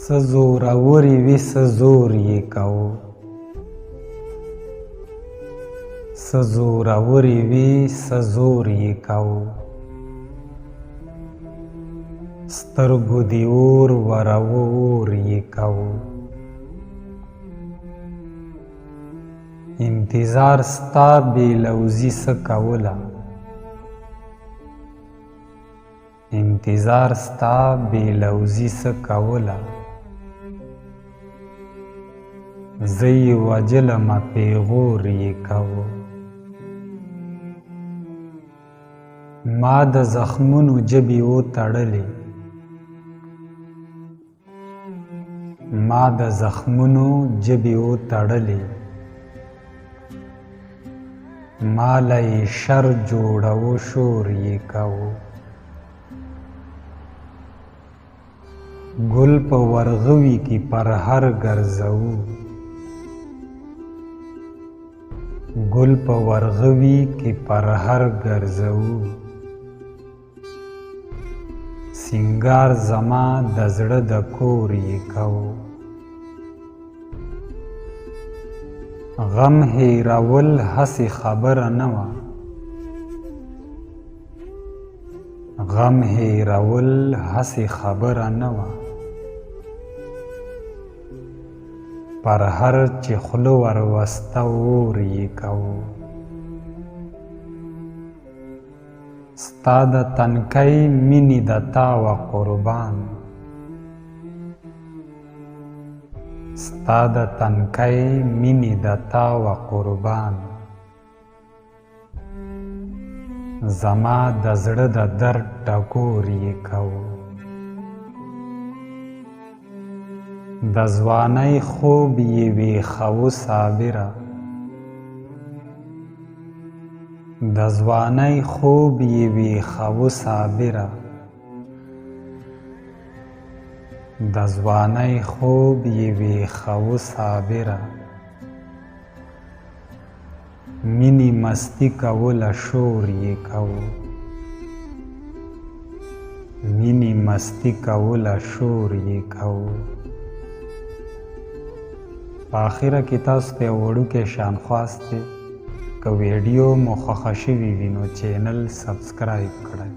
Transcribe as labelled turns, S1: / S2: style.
S1: څه زورورې وې څه زور یې کوو، څه زورورې وې څه زور یې کوو، سترګو دې اور ورور یې کوو. انتظار ستا بې لوزي څه کوله، انتظار ستا بې لوزي څه کوله، زه یې وجلمه پیغور یې کوو. ما د زخمونو ژبې وتړلې، ما د زخمونو ژبې وتړلې، ما له یې شر جوړو شور یې کوو. ګل په ورغوي کې پرهر ګرځوو، ګل په ورغوي کې پرهر ګرځوو، سینګار زما د زړه د کور یې کوو. غم هېرول هسې خبره نه وه، غم هېرول هسې خبره نه وه، پر هر چې خوله وروسته اور یې کوو. ستا د تنکۍ مینې د تا وه قربان، ستا د تنکۍ مینې د تا وه قربان، زما د زړه د درد ټکور یې کوو. د ځوانۍ خوب یې ویښوو صابره، د ځوانۍ خوب یې ویښوو صابره، د ځوانۍ خوب یې ویښوو صابره، مینې مستي کوله شور یې کوو. مینې مستي کوله شور یې کوو. په آخره کې تاسو ته یو وړوکی شانخواست دی، که ویډیو مو خوښه شوي وي نو چینل سبسکرایب کړئ.